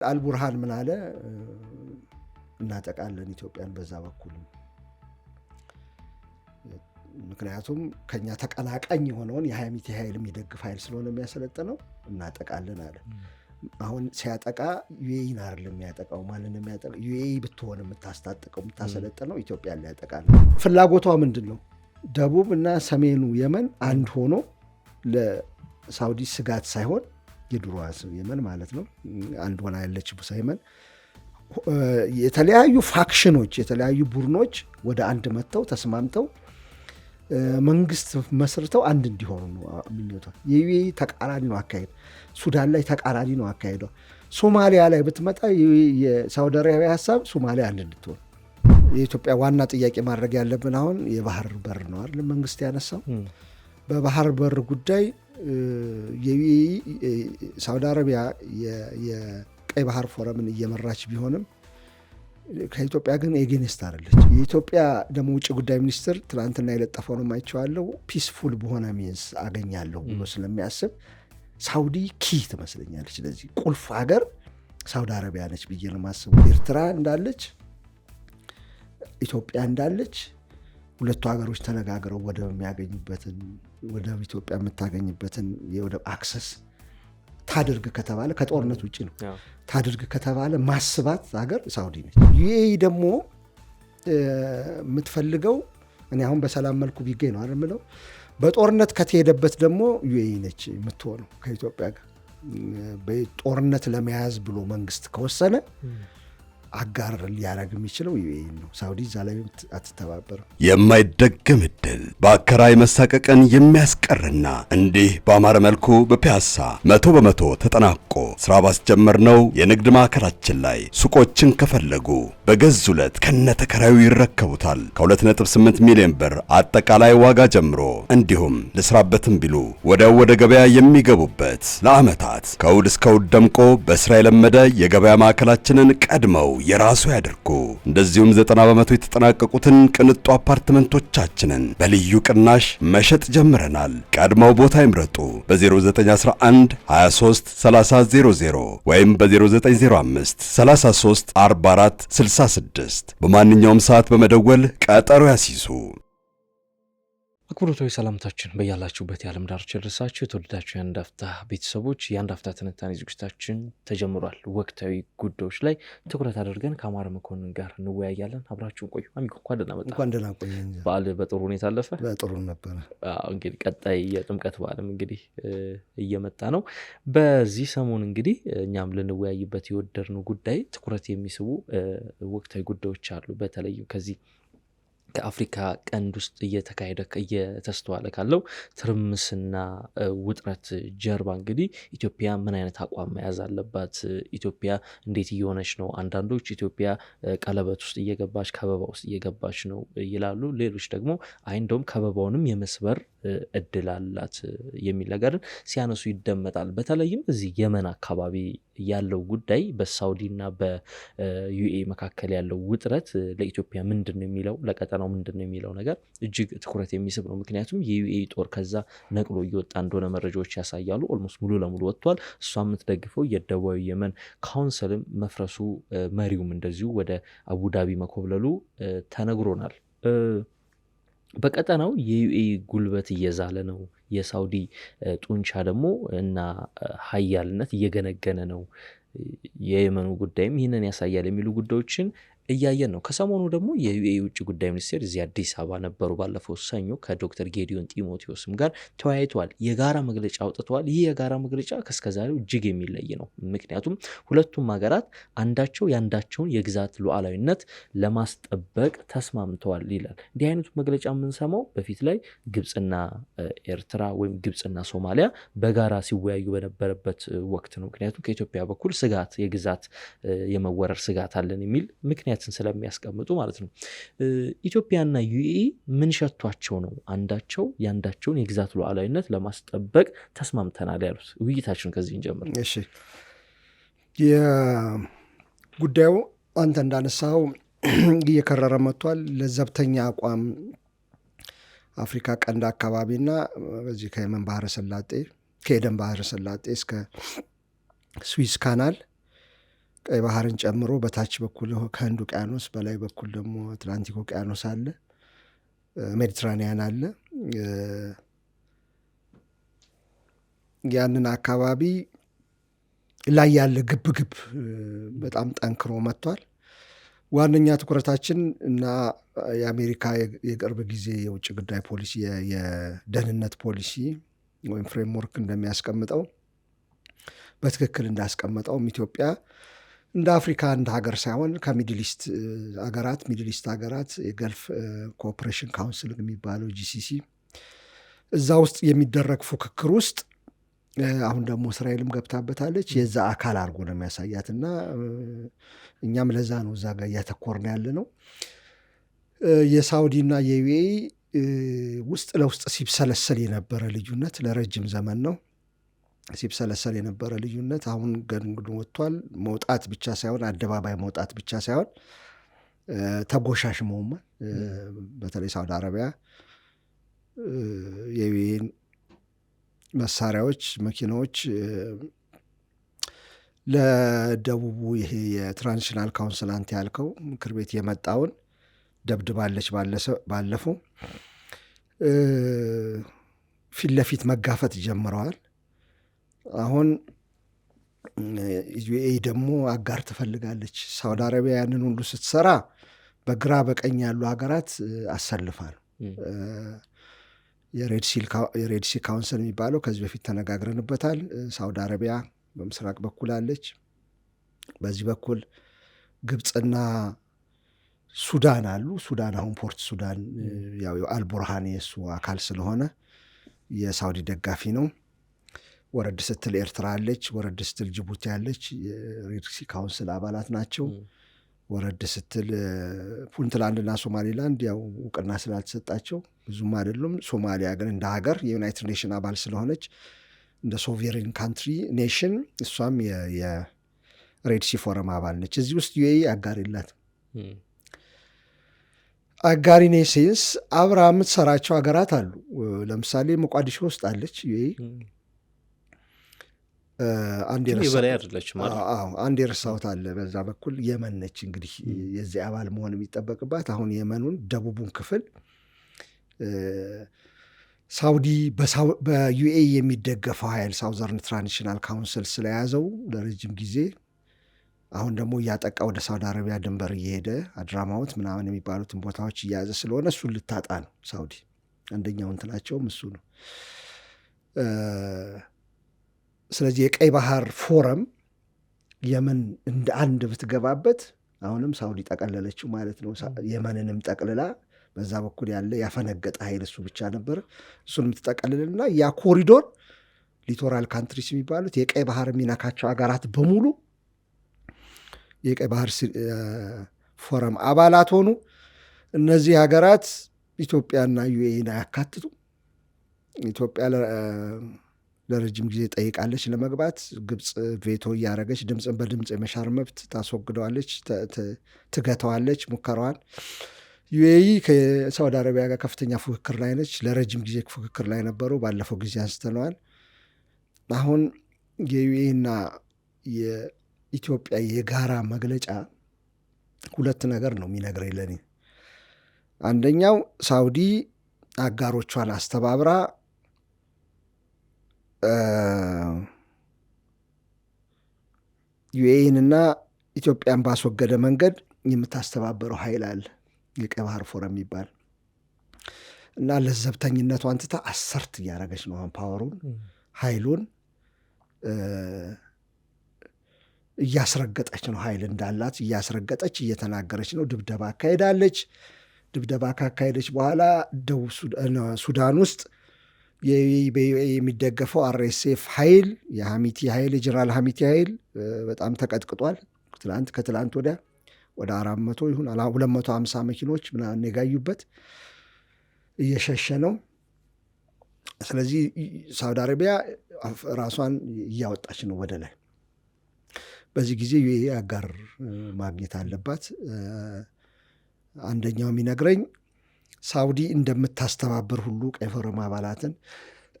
አልቡርሃን ምን አለ? እናጠቃለን ኢትዮጵያን በዛ በኩል ምክንያቱም ከኛ ተቀናቃኝ የሆነውን የሃይሚቲ ኃይል የሚደግፍ ኃይል ስለሆነ የሚያሰለጥነው እናጠቃለን አለ። አሁን ሲያጠቃ ዩኤኢን አይደለም የሚያጠቃው። ማንን የሚያጠቃው? ዩኤኢ ብትሆን የምታስታጥቀው የምታሰለጥነው ኢትዮጵያን ሊያጠቃ ነው። ፍላጎቷ ምንድን ነው? ደቡብ እና ሰሜኑ የመን አንድ ሆኖ ለሳውዲ ስጋት ሳይሆን የድሮዋ የመን ማለት ነው አንድ ሆና ያለችው የመን የተለያዩ ፋክሽኖች የተለያዩ ቡድኖች ወደ አንድ መጥተው ተስማምተው መንግስት መስርተው አንድ እንዲሆኑ ነው ምኞቷ። የዩኤኢ ተቃራኒ ነው አካሄድ። ሱዳን ላይ ተቃራኒ ነው አካሄዷ። ሶማሊያ ላይ ብትመጣ የሳውዲ አረቢያ ሀሳብ ሶማሊያ አንድ እንድትሆን። የኢትዮጵያ ዋና ጥያቄ ማድረግ ያለብን አሁን የባህር በር ነው አይደል? መንግስት ያነሳው በባህር በር ጉዳይ የዩኤኢ ሳውዲ አረቢያ የቀይ ባህር ፎረምን እየመራች ቢሆንም ከኢትዮጵያ ግን ኤጌንስት አይደለች። የኢትዮጵያ ደግሞ ውጭ ጉዳይ ሚኒስትር ትናንትና የለጠፈው ነው ማይቸዋለው ፒስፉል በሆነ ሚንስ አገኛለሁ ብሎ ስለሚያስብ ሳውዲ ኪ ትመስለኛለች። ስለዚህ ቁልፍ ሀገር ሳውዲ አረቢያ ነች ብዬ ነው የማስበው። ኤርትራ እንዳለች ኢትዮጵያ እንዳለች ሁለቱ ሀገሮች ተነጋግረው ወደብ የሚያገኙበትን ወደብ ኢትዮጵያ የምታገኝበትን የወደብ አክሰስ ታድርግ ከተባለ ከጦርነት ውጭ ነው ታድርግ ከተባለ ማስባት ሀገር ሳውዲ ነች። ዩኤኢ ደግሞ የምትፈልገው እኔ አሁን በሰላም መልኩ ቢገኝ ነው አይደል? በጦርነት ከተሄደበት ደግሞ ዩኤኢ ነች የምትሆነው ከኢትዮጵያ ጋር በጦርነት ለመያዝ ብሎ መንግስት ከወሰነ አጋር ሊያረግ የሚችለው ዩኤኢ ነው። ሳውዲ እዛ ላይ አትተባበርም። የማይደገም እድል በአከራይ መሳቀቅን የሚያስቀርና እንዲህ በአማረ መልኩ በፒያሳ 100% ተጠናቆ ስራ ባስጀመርነው የንግድ ማዕከላችን ላይ ሱቆችን ከፈለጉ በገዙለት ከነተከራዩ ይረከቡታል። ከ2.8 ሚሊዮን ብር አጠቃላይ ዋጋ ጀምሮ እንዲሁም ልስራበትም ቢሉ ወዲያው ወደ ገበያ የሚገቡበት ለዓመታት ከእሑድ እስከ እሑድ ደምቆ በስራ የለመደ የገበያ ማዕከላችንን ቀድመው የራሱ ያድርጉ። እንደዚሁም 90% የተጠናቀቁትን ቅንጡ አፓርትመንቶቻችንን በልዩ ቅናሽ መሸጥ ጀምረናል። ቀድመው ቦታ ይምረጡ። በ0911 23 3000 ወይም በ0905 33 44 66 በማንኛውም ሰዓት በመደወል ቀጠሮ ያስይዙ። አክብሮታዊ ሰላምታችን በያላችሁበት የዓለም ዳርቻ ድረሳችሁ የተወደዳችሁ የአንድ አፍታ ቤተሰቦች የአንድ አፍታ ትንታኔ ዝግጅታችን ተጀምሯል። ወቅታዊ ጉዳዮች ላይ ትኩረት አድርገን ከአማረ መኮንን ጋር እንወያያለን። አብራችሁን ቆዩ። አሚኮ እንኳን ደህና መጣ። እንኳን ደህና ቆየኝ። በዓል በጥሩ ሁኔታ አለፈ? በጥሩ ነበር። እንግዲህ ቀጣይ የጥምቀት በዓልም እንግዲህ እየመጣ ነው። በዚህ ሰሞን እንግዲህ እኛም ልንወያይበት የወደድነው ጉዳይ ትኩረት የሚስቡ ወቅታዊ ጉዳዮች አሉ። በተለይም ከዚህ ከአፍሪካ ቀንድ ውስጥ እየተስተዋለ ካለው ትርምስና ውጥረት ጀርባ እንግዲህ ኢትዮጵያ ምን አይነት አቋም መያዝ አለባት? ኢትዮጵያ እንዴት እየሆነች ነው? አንዳንዶች ኢትዮጵያ ቀለበት ውስጥ እየገባች ከበባ ውስጥ እየገባች ነው ይላሉ። ሌሎች ደግሞ እንደውም ከበባውንም የመስበር እድል አላት የሚል ነገርን ሲያነሱ ይደመጣል። በተለይም እዚህ የመን አካባቢ ያለው ጉዳይ በሳውዲና በዩኤኢ መካከል ያለው ውጥረት ለኢትዮጵያ ምንድን ነው የሚለው ለቀጠናው ምንድን ነው የሚለው ነገር እጅግ ትኩረት የሚስብ ነው። ምክንያቱም የዩኤኢ ጦር ከዛ ነቅሎ እየወጣ እንደሆነ መረጃዎች ያሳያሉ። ኦልሞስት ሙሉ ለሙሉ ወጥቷል። እሷ የምትደግፈው የደቡባዊ የመን ካውንስልም መፍረሱ፣ መሪውም እንደዚሁ ወደ አቡዳቢ መኮብለሉ ተነግሮናል። በቀጠናው የዩኤኢ ጉልበት እየዛለ ነው። የሳውዲ ጡንቻ ደግሞ እና ሀያልነት እየገነገነ ነው። የየመኑ ጉዳይም ይህንን ያሳያል የሚሉ ጉዳዮችን እያየን ነው። ከሰሞኑ ደግሞ የዩኤኢ ውጭ ጉዳይ ሚኒስቴር እዚህ አዲስ አበባ ነበሩ። ባለፈው ሰኞ ከዶክተር ጌዲዮን ጢሞቴዎስም ጋር ተወያይተዋል። የጋራ መግለጫ አውጥተዋል። ይህ የጋራ መግለጫ ከስከዛሬው እጅግ የሚለይ ነው። ምክንያቱም ሁለቱም ሀገራት አንዳቸው የአንዳቸውን የግዛት ሉዓላዊነት ለማስጠበቅ ተስማምተዋል ይላል። እንዲህ አይነቱ መግለጫ የምንሰማው በፊት ላይ ግብፅና ኤርትራ ወይም ግብፅና ሶማሊያ በጋራ ሲወያዩ በነበረበት ወቅት ነው። ምክንያቱም ከኢትዮጵያ በኩል ስጋት የግዛት የመወረር ስጋት አለን የሚል ምክንያት ስለሚያስቀምጡ ማለት ነው። ኢትዮጵያና ዩኤኢ ምን ሸቷቸው ነው አንዳቸው የአንዳቸውን የግዛት ሉዓላዊነት ለማስጠበቅ ተስማምተናል ያሉት? ውይይታችን ከዚህ እንጀምር። እሺ፣ የጉዳዩ አንተ እንዳነሳው እየከረረ መጥቷል። ለዘብተኛ አቋም አፍሪካ ቀንድ አካባቢና በዚህ ከየመን ባህረ ሰላጤ ከኤደን ባህረ ሰላጤ እስከ ስዊዝ ካናል ቀይ ባህርን ጨምሮ በታች በኩል ከህንድ ውቅያኖስ፣ በላይ በኩል ደግሞ አትላንቲክ ውቅያኖስ አለ፣ ሜዲትራኒያን አለ። ያንን አካባቢ ላይ ያለ ግብግብ በጣም ጠንክሮ መጥቷል። ዋነኛ ትኩረታችን እና የአሜሪካ የቅርብ ጊዜ የውጭ ጉዳይ ፖሊሲ የደህንነት ፖሊሲ ወይም ፍሬምወርክ እንደሚያስቀምጠው በትክክል እንዳስቀመጠውም ኢትዮጵያ እንደ አፍሪካ እንደ ሀገር ሳይሆን ከሚድሊስት ሀገራት የገልፍ ኮኦፕሬሽን ካውንስል የሚባለው GCC እዛ ውስጥ የሚደረግ ፉክክር ውስጥ አሁን ደግሞ እስራኤልም ገብታበታለች። የዛ አካል አድርጎ ነው የሚያሳያት እና እኛም ለዛ ነው እዛ ጋር እያተኮርን ያለ ነው። የሳውዲና የዩኤኢ ውስጥ ለውስጥ ሲብሰለሰል የነበረ ልዩነት ለረጅም ዘመን ነው ሲብሰለሰል የነበረ ልዩነት አሁን ገንግዶ ወጥቷል። መውጣት ብቻ ሳይሆን አደባባይ መውጣት ብቻ ሳይሆን ተጎሻሽመውም በተለይ ሳውዲ አረቢያ የዩኤኢን መሳሪያዎች፣ መኪናዎች ለደቡቡ ይሄ የትራንዚሽናል ካውንስል አንተ ያልከው ምክር ቤት የመጣውን ደብድባለች። ባለፈው ፊት ለፊት መጋፈጥ ጀምረዋል። አሁን ዩኤኢ ደግሞ አጋር ትፈልጋለች። ሳውዲ አረቢያ ያንን ሁሉ ስትሰራ በግራ በቀኝ ያሉ ሀገራት አሰልፋል። የሬድሲ ካውንስል የሚባለው ከዚህ በፊት ተነጋግረንበታል። ሳውዲ አረቢያ በምስራቅ በኩል አለች። በዚህ በኩል ግብፅና ሱዳን አሉ። ሱዳን አሁን ፖርት ሱዳን ያው አልቡርሃን የእሱ አካል ስለሆነ የሳውዲ ደጋፊ ነው። ወረድ ስትል ኤርትራ አለች። ወረድ ስትል ጅቡቲ አለች። የሬድሲ ካውንስል አባላት ናቸው። ወረድ ስትል ፑንትላንድና ሶማሌላንድ ያው እውቅና ስላልተሰጣቸው ብዙም አይደሉም። ሶማሊያ ግን እንደ ሀገር የዩናይትድ ኔሽን አባል ስለሆነች እንደ ሶቬሬን ካንትሪ ኔሽን እሷም የሬድሲ ፎረም አባል ነች። እዚህ ውስጥ ዩኤኢ አጋር የላትም። አጋሪ ኔሴንስ አብራ የምትሰራቸው ሀገራት አሉ። ለምሳሌ ሞቃዲሾ ውስጥ አለች ዩኤኢ። አንድ የረሳሁት አለ በዛ በኩል የመን ነች። እንግዲህ የዚህ አባል መሆን የሚጠበቅባት አሁን የመኑን ደቡቡን ክፍል ሳውዲ በዩኤኢ የሚደገፈው ኃይል ሳውዘርን ትራንዚሽናል ካውንስል ስለያዘው ለረጅም ጊዜ አሁን ደግሞ እያጠቃ ወደ ሳውዲ አረቢያ ድንበር እየሄደ አድራማውት ምናምን የሚባሉትን ቦታዎች እያያዘ ስለሆነ እሱን ልታጣ ነው ሳውዲ። አንደኛው እንትናቸውም እሱ ነው። ስለዚህ የቀይ ባህር ፎረም የመን እንደ አንድ ብትገባበት አሁንም ሳውዲ ጠቀለለችው ማለት ነው። የመንንም ጠቅልላ በዛ በኩል ያለ ያፈነገጠ ኃይል እሱ ብቻ ነበር። እሱን የምትጠቀልልና ያ ኮሪዶር ሊቶራል ካንትሪስ የሚባሉት የቀይ ባህር የሚነካቸው ሀገራት በሙሉ የቀይ ባህር ፎረም አባላት ሆኑ። እነዚህ ሀገራት ኢትዮጵያና ዩኤኢን አያካትቱ። ኢትዮጵያ ለረጅም ጊዜ ጠይቃለች ለመግባት። ግብፅ ቬቶ እያረገች ድምፅን በድምፅ የመሻር መብት ታስወግደዋለች፣ ትገተዋለች ሙከራዋን። ዩኤኢ ከሳውዲ አረቢያ ጋር ከፍተኛ ፉክክር ላይ ነች። ለረጅም ጊዜ ፉክክር ላይ ነበሩ። ባለፈው ጊዜ አንስተነዋል። አሁን የዩኤኢና የኢትዮጵያ የጋራ መግለጫ ሁለት ነገር ነው የሚነግረኝ ለኔ። አንደኛው ሳውዲ አጋሮቿን አስተባብራ ዩኤኢንና ኢትዮጵያን ባስወገደ መንገድ የምታስተባበረው ኃይል አለ፣ የቀይ ባህር ፎረም የሚባል እና ለዘብተኝነቷን ትታ አሰርት እያደረገች ነው። ፓወሩን ኃይሉን እያስረገጠች ነው። ኃይል እንዳላት እያስረገጠች እየተናገረች ነው። ድብደባ አካሄዳለች። ድብደባ ካካሄደች በኋላ ደቡብ ሱዳን ውስጥ በዩኤኢ የሚደገፈው RSF ኃይል የሐሚቲ ኃይል የጀነራል ሐሚቲ ኃይል በጣም ተቀጥቅጧል። ከትላንት ወዲያ ወደ 400 ይሁን 250 መኪኖች ምናምን የጋዩበት እየሸሸ ነው። ስለዚህ ሳውዲ አረቢያ ራሷን እያወጣች ነው ወደ ላይ። በዚህ ጊዜ ዩኤኢ አጋር ማግኘት አለባት። አንደኛው የሚነግረኝ ሳውዲ እንደምታስተባብር ሁሉ ቀይ ፎረም አባላትን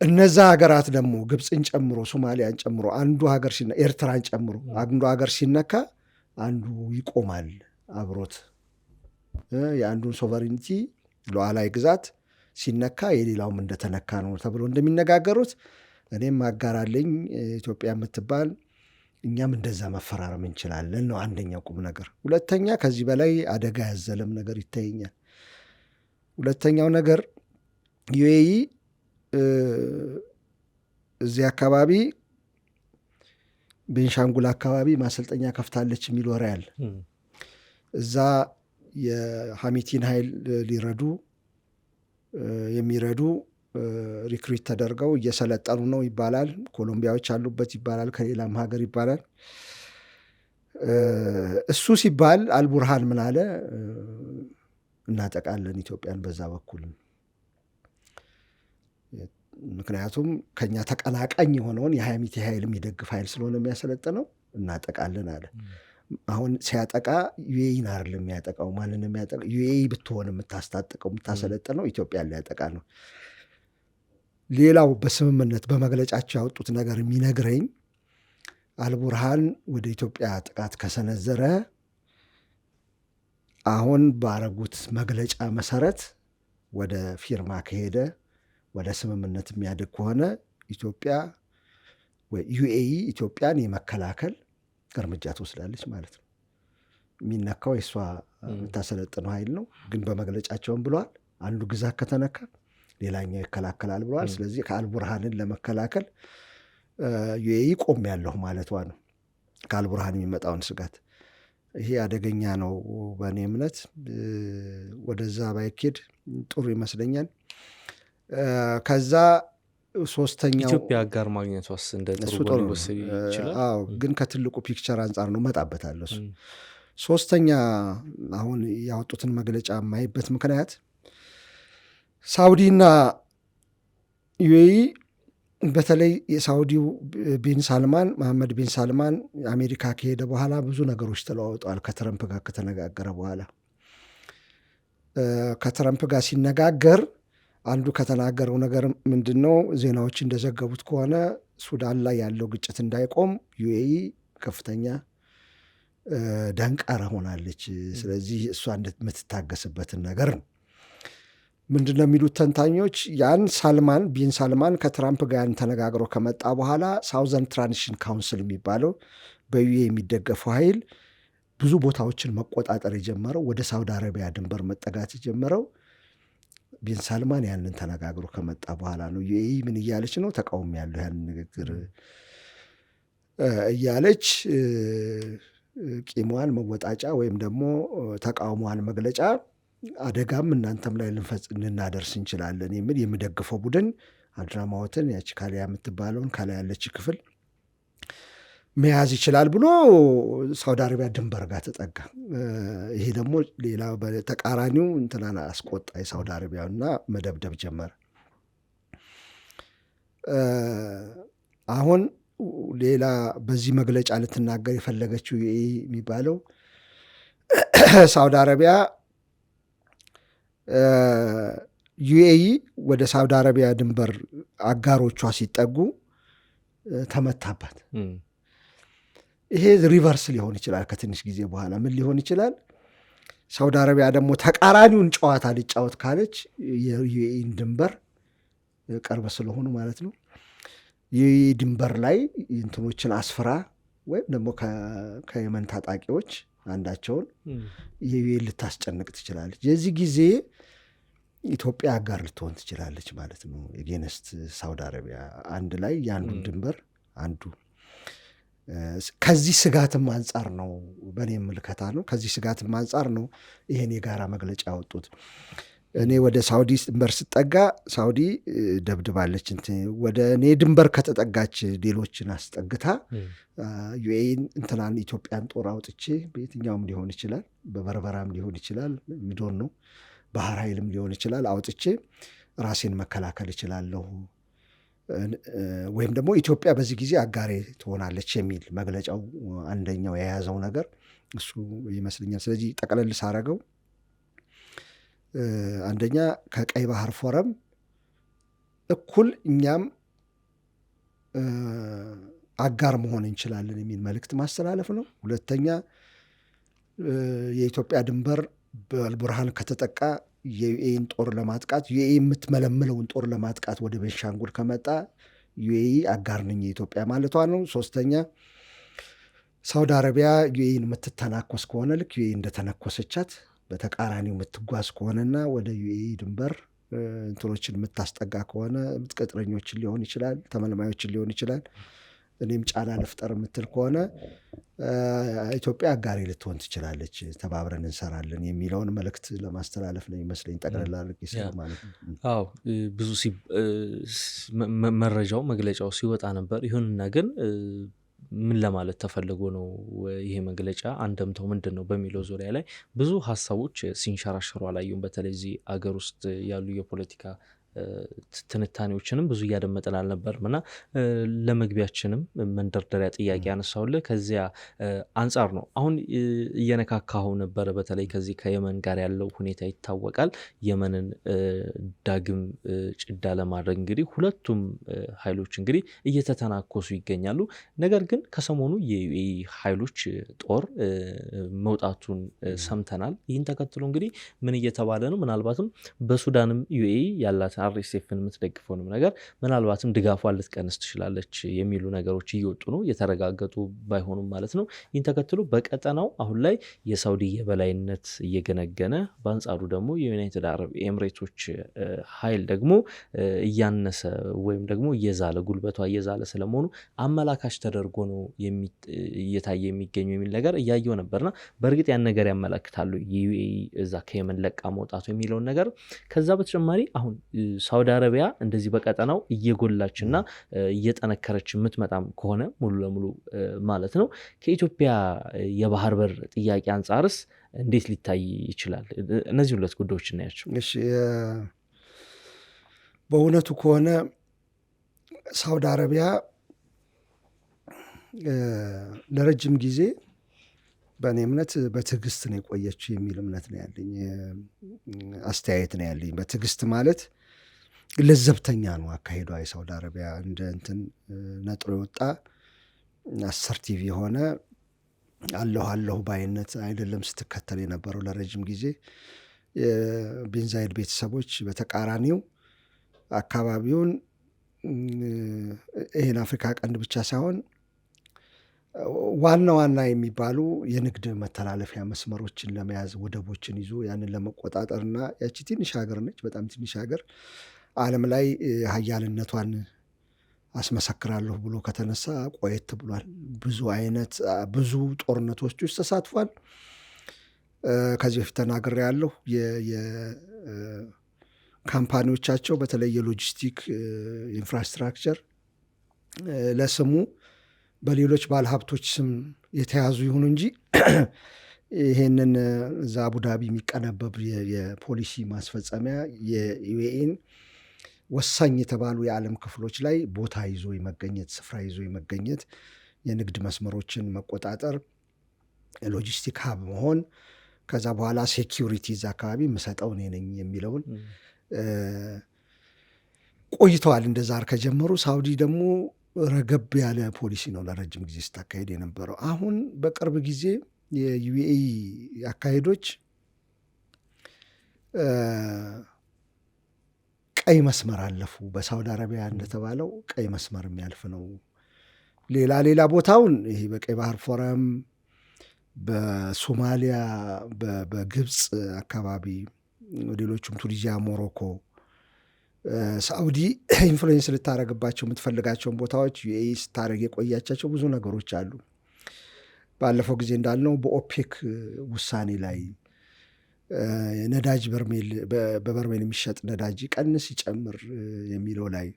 እነዛ ሀገራት ደግሞ ግብፅን ጨምሮ ሶማሊያን ጨምሮ አንዱ ሀገር ኤርትራን ጨምሮ አንዱ ሀገር ሲነካ አንዱ ይቆማል አብሮት። የአንዱን ሶቨሬኒቲ ሉዓላዊ ግዛት ሲነካ የሌላውም እንደተነካ ነው ተብሎ እንደሚነጋገሩት እኔም አጋራለኝ ኢትዮጵያ የምትባል እኛም እንደዛ መፈራረም እንችላለን ነው አንደኛው ቁም ነገር። ሁለተኛ ከዚህ በላይ አደጋ ያዘለም ነገር ይታየኛል። ሁለተኛው ነገር ዩኤኢ እዚህ አካባቢ ቤንሻንጉል አካባቢ ማሰልጠኛ ከፍታለች የሚል ወሬ አለ። እዛ የሐሚቲን ኃይል ሊረዱ የሚረዱ ሪክሩት ተደርገው እየሰለጠኑ ነው ይባላል። ኮሎምቢያዎች አሉበት ይባላል፣ ከሌላም ሀገር ይባላል። እሱ ሲባል አልቡርሃን ምን አለ? እናጠቃለን ኢትዮጵያን በዛ በኩል፣ ምክንያቱም ከኛ ተቀናቃኝ የሆነውን የሐሚቲ ኃይል የሚደግፍ ኃይል ስለሆነ የሚያሰለጥነው እናጠቃለን አለ። አሁን ሲያጠቃ ዩኤኢን አይደለም የሚያጠቃው። ማንን የሚያጠቃ? ዩኤኢ ብትሆን የምታስታጥቀው የምታሰለጥነው ኢትዮጵያን ሊያጠቃ ነው። ሌላው በስምምነት በመግለጫቸው ያወጡት ነገር የሚነግረኝ አልቡርሃን ወደ ኢትዮጵያ ጥቃት ከሰነዘረ አሁን ባረጉት መግለጫ መሰረት ወደ ፊርማ ከሄደ ወደ ስምምነት የሚያድግ ከሆነ ኢትዮጵያ ወይ ዩኤኢ ኢትዮጵያን የመከላከል እርምጃ ትወስዳለች ማለት ነው። የሚነካው የእሷ የምታሰለጥነው ኃይል ነው። ግን በመግለጫቸውም ብለዋል አንዱ ግዛት ከተነካ ሌላኛው ይከላከላል ብለዋል። ስለዚህ ከአልቡርሃንን ለመከላከል ዩኤኢ ቆም ያለሁ ማለቷ ነው፣ ከአልቡርሃን የሚመጣውን ስጋት። ይሄ አደገኛ ነው በእኔ እምነት። ወደዛ ባይኬድ ጥሩ ይመስለኛል። ከዛ ሶስተኛው ኢትዮጵያ አጋር ማግኘቷስ እንደ ጥሩ ሊወሰድ ይችላል። ግን ከትልቁ ፒክቸር አንጻር ነው መጣበታለሁ እሱ። ሶስተኛ አሁን ያወጡትን መግለጫ የማይበት ምክንያት ሳውዲና ዩኤኢ በተለይ የሳውዲው ቢን ሳልማን መሐመድ ቢን ሳልማን አሜሪካ ከሄደ በኋላ ብዙ ነገሮች ተለዋውጠዋል። ከትረምፕ ጋር ከተነጋገረ በኋላ ከትረምፕ ጋር ሲነጋገር አንዱ ከተናገረው ነገር ምንድን ነው? ዜናዎች እንደዘገቡት ከሆነ ሱዳን ላይ ያለው ግጭት እንዳይቆም ዩኤኢ ከፍተኛ ደንቃራ ሆናለች። ስለዚህ እሷ የምትታገስበትን ነገር ነው። ምንድን ነው የሚሉት ተንታኞች? ያን ሳልማን ቢን ሳልማን ከትራምፕ ጋር ተነጋግሮ ከመጣ በኋላ ሳውዘርን ትራንዚሽን ካውንስል የሚባለው በዩኤኢ የሚደገፈው ኃይል ብዙ ቦታዎችን መቆጣጠር የጀመረው ወደ ሳውዲ አረቢያ ድንበር መጠጋት የጀመረው ቢን ሳልማን ያንን ተነጋግሮ ከመጣ በኋላ ነው። ዩኤኢ ምን እያለች ነው? ተቃውሞ ያለው ያንን ንግግር እያለች ቂሟን መወጣጫ ወይም ደግሞ ተቃውሟን መግለጫ አደጋም እናንተም ላይ ልናደርስ እንችላለን የሚል የሚደግፈው ቡድን አድራማዎትን ያቺ ካሊያ የምትባለውን ከላይ ያለች ክፍል መያዝ ይችላል ብሎ ሳውዲ አረቢያ ድንበር ጋር ተጠጋ። ይሄ ደግሞ ሌላ በተቃራኒው እንትናን አስቆጣ የሳውዲ አረቢያና መደብደብ ጀመረ። አሁን ሌላ በዚህ መግለጫ ልትናገር የፈለገችው ዩኤኢ የሚባለው ሳውዲ አረቢያ ዩኤኢ ወደ ሳውዲ አረቢያ ድንበር አጋሮቿ ሲጠጉ ተመታባት። ይሄ ሪቨርስ ሊሆን ይችላል። ከትንሽ ጊዜ በኋላ ምን ሊሆን ይችላል? ሳውዲ አረቢያ ደግሞ ተቃራኒውን ጨዋታ ሊጫወት ካለች የዩኤኢን ድንበር ቅርብ ስለሆኑ ማለት ነው የዩኤኢ ድንበር ላይ እንትኖችን አስፍራ ወይም ደግሞ ከየመን ታጣቂዎች አንዳቸውን የዩኤኢን ልታስጨንቅ ትችላለች። የዚህ ጊዜ ኢትዮጵያ አጋር ልትሆን ትችላለች ማለት ነው። የጌነስት ሳውዲ አረቢያ አንድ ላይ የአንዱን ድንበር አንዱ ከዚህ ስጋትም አንጻር ነው፣ በእኔ ምልከታ ነው። ከዚህ ስጋትም አንጻር ነው ይሄን የጋራ መግለጫ ያወጡት። እኔ ወደ ሳውዲ ድንበር ስጠጋ ሳውዲ ደብድባለች። ወደ እኔ ድንበር ከተጠጋች ሌሎችን አስጠግታ ዩኤኢን እንትናን ኢትዮጵያን ጦር አውጥቼ በየትኛውም ሊሆን ይችላል፣ በበርበራም ሊሆን ይችላል፣ ሚዶን ነው ባህር ኃይልም ሊሆን ይችላል፣ አውጥቼ ራሴን መከላከል እችላለሁ ወይም ደግሞ ኢትዮጵያ በዚህ ጊዜ አጋሬ ትሆናለች የሚል መግለጫው አንደኛው የያዘው ነገር እሱ ይመስለኛል። ስለዚህ ጠቅለል ሳረገው አንደኛ ከቀይ ባህር ፎረም እኩል እኛም አጋር መሆን እንችላለን የሚል መልእክት ማስተላለፍ ነው። ሁለተኛ የኢትዮጵያ ድንበር በአልቡርሃን ከተጠቃ የዩኤኢን ጦር ለማጥቃት ዩኤኢ የምትመለምለውን ጦር ለማጥቃት ወደ ቤንሻንጉል ከመጣ ዩኤኢ አጋር ነኝ የኢትዮጵያ ማለቷ ነው። ሶስተኛ ሳውዲ አረቢያ ዩኤኢን የምትተናኮስ ከሆነ ልክ ዩኤኢ እንደተነኮሰቻት በተቃራኒው የምትጓዝ ከሆነና ወደ ዩኤኢ ድንበር እንትኖችን የምታስጠጋ ከሆነ ቅጥረኞችን ሊሆን ይችላል፣ ተመልማዮችን ሊሆን ይችላል፣ እኔም ጫና ልፍጠር የምትል ከሆነ ኢትዮጵያ አጋሪ ልትሆን ትችላለች፣ ተባብረን እንሰራለን የሚለውን መልእክት ለማስተላለፍ ነው ይመስለኝ ጠቅላላ ማለት ነው። አዎ ብዙ መረጃው መግለጫው ሲወጣ ነበር። ይሁንና ግን ምን ለማለት ተፈልጎ ነው ይሄ መግለጫ አንደምታው ምንድን ነው በሚለው ዙሪያ ላይ ብዙ ሀሳቦች ሲንሸራሸሩ አላየሁም። በተለይ እዚህ አገር ውስጥ ያሉ የፖለቲካ ትንታኔዎችንም ብዙ እያደመጥን አልነበርም እና ለመግቢያችንም መንደርደሪያ ጥያቄ ያነሳውልህ ከዚያ አንጻር ነው። አሁን እየነካካኸው ነበረ። በተለይ ከዚህ ከየመን ጋር ያለው ሁኔታ ይታወቃል። የመንን ዳግም ጭዳ ለማድረግ እንግዲህ ሁለቱም ኃይሎች እንግዲህ እየተተናኮሱ ይገኛሉ። ነገር ግን ከሰሞኑ የዩኤኢ ኃይሎች ጦር መውጣቱን ሰምተናል። ይህን ተከትሎ እንግዲህ ምን እየተባለ ነው? ምናልባትም በሱዳንም ዩኤኢ ያላት አርኤስኤፍን የምትደግፈውንም ነገር ምናልባትም ድጋፏን ልትቀንስ ትችላለች የሚሉ ነገሮች እየወጡ ነው፣ የተረጋገጡ ባይሆኑም ማለት ነው። ይህን ተከትሎ በቀጠናው አሁን ላይ የሳውዲ የበላይነት እየገነገነ፣ በአንጻሩ ደግሞ የዩናይትድ አረብ ኤምሬቶች ኃይል ደግሞ እያነሰ ወይም ደግሞ እየዛለ ጉልበቷ እየዛለ ስለመሆኑ አመላካች ተደርጎ ነው እየታየ የሚገኙ የሚል ነገር እያየው ነበርና በእርግጥ ያን ነገር ያመላክታሉ የዩኤኢ እዛ ከየመን ለቃ መውጣቱ የሚለውን ነገር። ከዛ በተጨማሪ አሁን ሳውዲ አረቢያ እንደዚህ በቀጠናው እየጎላችና እየጠነከረች የምትመጣም ከሆነ ሙሉ ለሙሉ ማለት ነው ከኢትዮጵያ የባህር በር ጥያቄ አንጻርስ እንዴት ሊታይ ይችላል? እነዚህ ሁለት ጉዳዮች እናያቸው። እሺ፣ በእውነቱ ከሆነ ሳውዲ አረቢያ ለረጅም ጊዜ በእኔ እምነት በትዕግስት ነው የቆየችው የሚል እምነት ነው ያለኝ፣ አስተያየት ነው ያለኝ። በትዕግስት ማለት ለዘብተኛ ነው አካሄዷ። የሳውዲ አረቢያ እንደ እንትን ነጥሮ የወጣ አሰርቲቭ የሆነ አለሁ ባይነት አይደለም ስትከተል የነበረው ለረጅም ጊዜ። የቢን ዛይድ ቤተሰቦች በተቃራኒው አካባቢውን ይህን አፍሪካ ቀንድ ብቻ ሳይሆን ዋና ዋና የሚባሉ የንግድ መተላለፊያ መስመሮችን ለመያዝ ወደቦችን ይዞ ያንን ለመቆጣጠርና ያቺ ትንሽ ሀገር ነች፣ በጣም ትንሽ ሀገር ዓለም ላይ ሀያልነቷን አስመሰክራለሁ ብሎ ከተነሳ ቆየት ብሏል። ብዙ ጦርነቶች ውስጥ ተሳትፏል። ከዚህ በፊት ተናግሬያለሁ። የካምፓኒዎቻቸው በተለይ የሎጂስቲክ ኢንፍራስትራክቸር ለስሙ በሌሎች ባለሀብቶች ስም የተያዙ ይሁኑ እንጂ ይሄንን እዛ አቡዳቢ የሚቀነበብ የፖሊሲ ማስፈጸሚያ የዩኤኢን ወሳኝ የተባሉ የዓለም ክፍሎች ላይ ቦታ ይዞ የመገኘት ስፍራ ይዞ የመገኘት የንግድ መስመሮችን መቆጣጠር፣ ሎጂስቲክ ሀብ መሆን፣ ከዛ በኋላ ሴኪሪቲ እዛ አካባቢ የምሰጠው እኔ ነኝ የሚለውን ቆይተዋል። እንደዛ ከጀመሩ ሳውዲ ደግሞ ረገብ ያለ ፖሊሲ ነው ለረጅም ጊዜ ስታካሄድ የነበረው። አሁን በቅርብ ጊዜ የዩኤኢ አካሄዶች ቀይ መስመር አለፉ። በሳውዲ አረቢያ እንደተባለው ቀይ መስመር የሚያልፍ ነው። ሌላ ቦታውን ይሄ በቀይ ባህር ፎረም፣ በሶማሊያ፣ በግብፅ አካባቢ፣ ሌሎቹም ቱኒዚያ፣ ሞሮኮ ሳኡዲ ኢንፍሉዌንስ ልታደረግባቸው የምትፈልጋቸውን ቦታዎች ዩኤኢ ስታደረግ የቆያቻቸው ብዙ ነገሮች አሉ። ባለፈው ጊዜ እንዳልነው በኦፔክ ውሳኔ ላይ ነዳጅ በበርሜል የሚሸጥ ነዳጅ ቀንስ ይጨምር የሚለው ላይ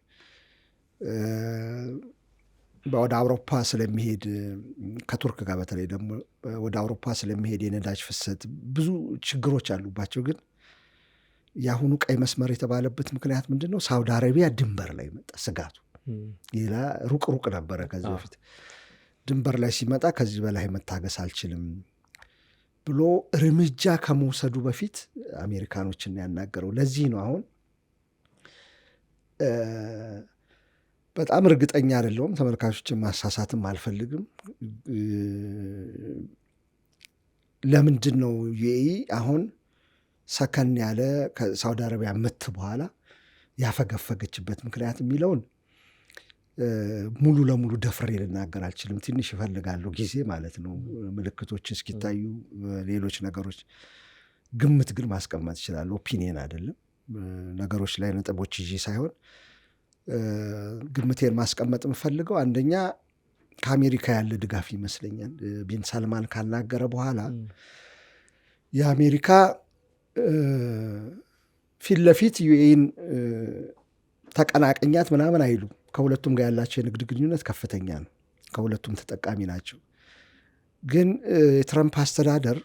ወደ አውሮፓ ስለሚሄድ ከቱርክ ጋር በተለይ ደግሞ ወደ አውሮፓ ስለሚሄድ የነዳጅ ፍሰት ብዙ ችግሮች አሉባቸው። ግን የአሁኑ ቀይ መስመር የተባለበት ምክንያት ምንድን ነው? ሳውዲ አረቢያ ድንበር ላይ መጣ ስጋቱ። ሌላ ሩቅ ነበረ ከዚህ በፊት። ድንበር ላይ ሲመጣ ከዚህ በላይ መታገስ አልችልም ብሎ እርምጃ ከመውሰዱ በፊት አሜሪካኖችን ያናገረው። ለዚህ ነው አሁን በጣም እርግጠኛ አይደለሁም፣ ተመልካቾችን ማሳሳትም አልፈልግም። ለምንድን ነው ዩኤኢ አሁን ሰከን ያለ ከሳውዲ አረቢያ ምት በኋላ ያፈገፈገችበት ምክንያት የሚለውን ሙሉ ለሙሉ ደፍሬ ልናገር አልችልም። ትንሽ ይፈልጋሉ ጊዜ ማለት ነው። ምልክቶች እስኪታዩ ሌሎች ነገሮች ግምት ግን ማስቀመጥ ይችላሉ። ኦፒኒየን አይደለም። ነገሮች ላይ ነጥቦች ይዤ ሳይሆን ግምቴን ማስቀመጥ የምፈልገው አንደኛ ከአሜሪካ ያለ ድጋፍ ይመስለኛል። ቢን ሳልማን ካናገረ በኋላ የአሜሪካ ፊት ለፊት ዩኤኢን ተቀናቀኛት ምናምን አይሉ። ከሁለቱም ጋር ያላቸው የንግድ ግንኙነት ከፍተኛ ነው። ከሁለቱም ተጠቃሚ ናቸው። ግን የትረምፕ አስተዳደር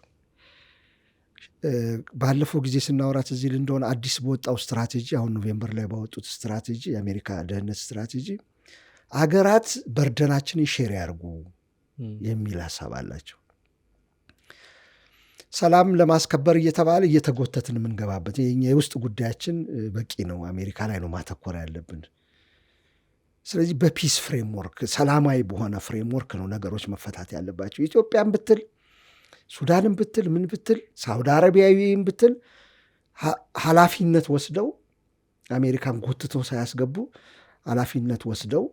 ባለፈው ጊዜ ስናወራት እዚህ እንደሆነ አዲስ በወጣው ስትራቴጂ አሁን ኖቬምበር ላይ ባወጡት ስትራቴጂ የአሜሪካ ደህንነት ስትራቴጂ አገራት በርደናችንን ሼር ያርጉ የሚል ሀሳብ አላቸው። ሰላም ለማስከበር እየተባለ እየተጎተትን የምንገባበት የውስጥ ጉዳያችን በቂ ነው። አሜሪካ ላይ ነው ማተኮር ያለብን። ስለዚህ በፒስ ፍሬምወርክ ሰላማዊ በሆነ ፍሬምወርክ ነው ነገሮች መፈታት ያለባቸው። ኢትዮጵያን ብትል ሱዳንን ብትል ምን ብትል ሳውዲ አረቢያዊም ብትል ኃላፊነት ወስደው አሜሪካን ጎትተው ሳያስገቡ ኃላፊነት ወስደው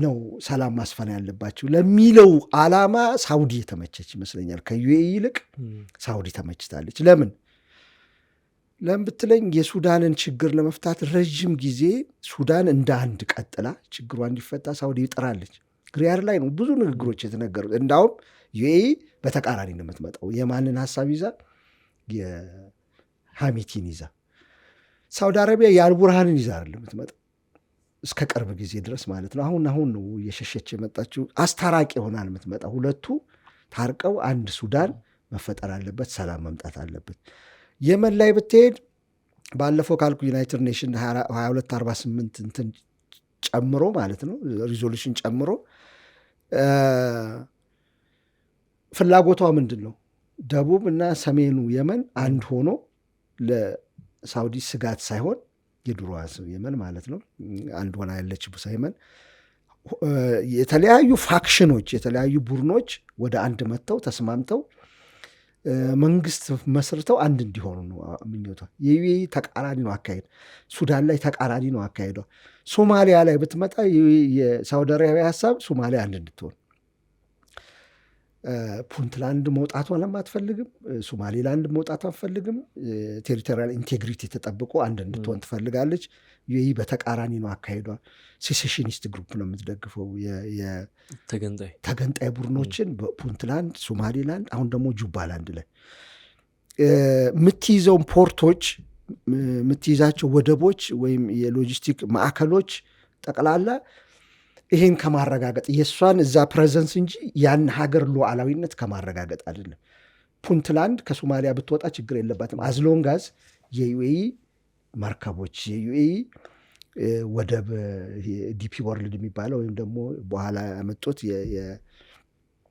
ነው ሰላም ማስፈን ያለባቸው ለሚለው ዓላማ ሳውዲ የተመቸች ይመስለኛል። ከዩኤኢ ይልቅ ሳውዲ ተመችታለች። ለምን ብትለኝ የሱዳንን ችግር ለመፍታት ረዥም ጊዜ ሱዳን እንደ አንድ ቀጥላ ችግሯ እንዲፈታ ሳውዲ ይጥራለች። ሪያድ ላይ ነው ብዙ ንግግሮች የተነገሩት። እንዳውም ዩኤኢ በተቃራኒ ነው የምትመጣው። የማንን ሀሳብ ይዛ? የሐሚቲን ይዛ። ሳውዲ አረቢያ የአልቡርሃንን ይዛ አይደለም የምትመጣው እስከ ቅርብ ጊዜ ድረስ ማለት ነው። አሁን ነው እየሸሸች የመጣችው። አስታራቂ ሆናል የምትመጣው። ሁለቱ ታርቀው አንድ ሱዳን መፈጠር አለበት፣ ሰላም መምጣት አለበት። የመን ላይ ብትሄድ ባለፈው ካልኩ ዩናይትድ ኔሽን 2248 እንትን ጨምሮ ማለት ነው ሪዞሉሽን ጨምሮ ፍላጎቷ ምንድን ነው? ደቡብ እና ሰሜኑ የመን አንድ ሆኖ ለሳውዲ ስጋት ሳይሆን የድሮዋ የመን ማለት ነው አንድ ሆና ያለችው የመን የተለያዩ ፋክሽኖች የተለያዩ ቡድኖች ወደ አንድ መጥተው ተስማምተው መንግስት መስርተው አንድ እንዲሆኑ ነው ምኞቷ። የዩኤኢ ተቃራኒ ነው አካሄድ። ሱዳን ላይ ተቃራኒ ነው አካሄዷ። ሶማሊያ ላይ ብትመጣ የሳውዲ አረቢያ ሀሳብ ሶማሊያ አንድ እንድትሆን፣ ፑንትላንድ መውጣቷን አትፈልግም፣ ሶማሌላንድ መውጣቷ አትፈልግም። ቴሪቶሪያል ኢንቴግሪቲ ተጠብቆ አንድ እንድትሆን ትፈልጋለች። ዩኤኢ በተቃራኒ ነው አካሄዷ። ሴሴሽኒስት ግሩፕ ነው የምትደግፈው፣ ተገንጣይ ቡድኖችን በፑንትላንድ፣ ሶማሌላንድ፣ አሁን ደግሞ ጁባላንድ ላይ የምትይዘውን ፖርቶች የምትይዛቸው ወደቦች ወይም የሎጂስቲክ ማዕከሎች ጠቅላላ ይሄን ከማረጋገጥ የእሷን እዛ ፕሬዘንስ እንጂ ያን ሀገር ሉዓላዊነት ከማረጋገጥ አይደለም። ፑንትላንድ ከሶማሊያ ብትወጣ ችግር የለባትም። አዝሎንጋዝ የዩኤኢ መርከቦች የዩኤኢ ወደብ ዲፒ ወርልድ የሚባለው ወይም ደግሞ በኋላ ያመጡት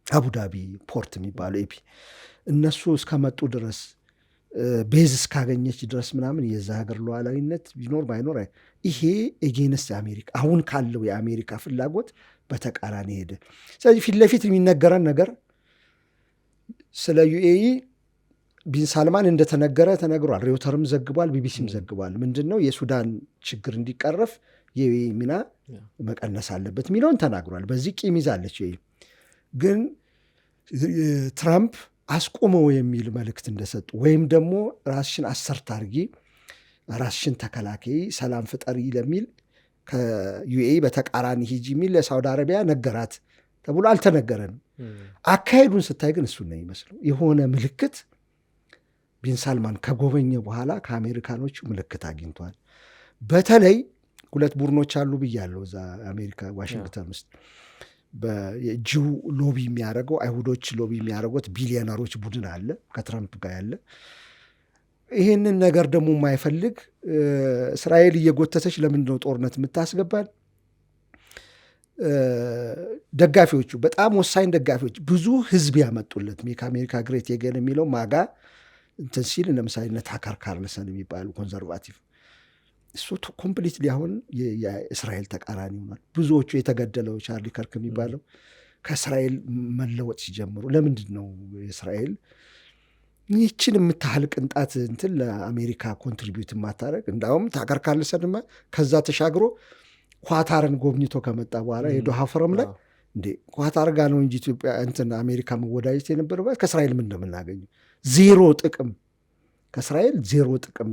የአቡዳቢ ፖርት የሚባለው ኤፒ እነሱ እስከመጡ ድረስ ቤዝ እስካገኘች ድረስ ምናምን የዛ ሀገር ሉዓላዊነት ቢኖር ባይኖር ይሄ ኤጌንስት የአሜሪካ አሁን ካለው የአሜሪካ ፍላጎት በተቃራኒ ሄደ። ስለዚህ ፊት ለፊት የሚነገረን ነገር ስለ ዩኤኢ ቢን ሳልማን እንደተነገረ ተነግሯል። ሬውተርም ዘግቧል፣ ቢቢሲም ዘግቧል። ምንድን ነው የሱዳን ችግር እንዲቀረፍ የዩኤኢ ሚና መቀነስ አለበት የሚለውን ተናግሯል። በዚህ ቂም ይዛለች። ግን ትራምፕ አስቆመው የሚል መልእክት እንደሰጡ ወይም ደግሞ ራስሽን አሰርት አድርጊ፣ ራስሽን ተከላከይ፣ ሰላም ፍጠሪ ለሚል ከዩኤኢ በተቃራኒ ሂጂ የሚል ለሳውዲ አረቢያ ነገራት ተብሎ አልተነገረንም። አካሄዱን ስታይ ግን እሱን ነው ይመስለው። የሆነ ምልክት ቢን ሳልማን ከጎበኘ በኋላ ከአሜሪካኖቹ ምልክት አግኝቷል። በተለይ ሁለት ቡድኖች አሉ ብያለሁ እዛ አሜሪካ ዋሽንግተን ውስጥ በጂው ሎቢ የሚያደርገው አይሁዶች ሎቢ የሚያደርጉት ቢሊዮነሮች ቡድን አለ ከትራምፕ ጋር ያለ። ይህንን ነገር ደግሞ የማይፈልግ እስራኤል እየጎተተች ለምንድነው ጦርነት የምታስገባን? ደጋፊዎቹ በጣም ወሳኝ ደጋፊዎች ብዙ ህዝብ ያመጡለት ሜክ አሜሪካ ግሬት የገን የሚለው ማጋ እንትን ሲል ለምሳሌ ታከር ካርልሰን የሚባሉ ኮንዘርቫቲቭ እሱ ኮምፕሊትሊ አሁን የእስራኤል ተቃራኒ ሆኗል። ብዙዎቹ የተገደለው ቻርሊ ከርክ የሚባለው ከእስራኤል መለወጥ ሲጀምሩ ለምንድን ነው የእስራኤል ይህችን የምታህል ቅንጣት እንትን ለአሜሪካ ኮንትሪቢዩት የማታደርግ? እንዳውም ታከር ካልሰድማ ከዛ ተሻግሮ ኳታርን ጎብኝቶ ከመጣ በኋላ የዶሃ ፎረም ላይ እንዴ ኳታር ጋር ነው እንጂ ኢትዮጵያ እንትን አሜሪካ መወዳጀት የነበረበት ከእስራኤል ምን እንደምናገኘው ዜሮ ጥቅም፣ ከእስራኤል ዜሮ ጥቅም፣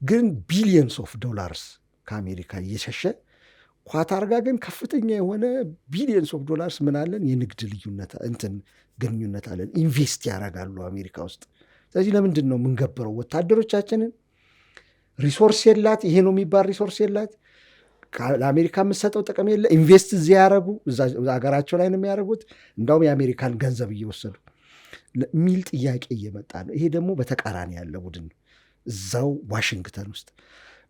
ግን ቢሊየንስ ኦፍ ዶላርስ ከአሜሪካ እየሸሸ ኳታር ጋር ግን ከፍተኛ የሆነ ቢሊየንስ ኦፍ ዶላርስ ምን አለን የንግድ ልዩነት እንትን ግንኙነት አለን። ኢንቨስት ያደርጋሉ አሜሪካ ውስጥ። ስለዚህ ለምንድን ነው የምንገብረው? ወታደሮቻችንን ሪሶርስ የላት፣ ይሄ ነው የሚባል ሪሶርስ የላት፣ ለአሜሪካ የምትሰጠው ጥቅም የለ። ኢንቨስት እዚያ ያደረጉ ሀገራቸው ላይ ነው የሚያደርጉት፣ እንዳውም የአሜሪካን ገንዘብ እየወሰዱ የሚል ጥያቄ እየመጣ ነው። ይሄ ደግሞ በተቃራኒ ያለ ቡድን ነው እዛው ዋሽንግተን ውስጥ።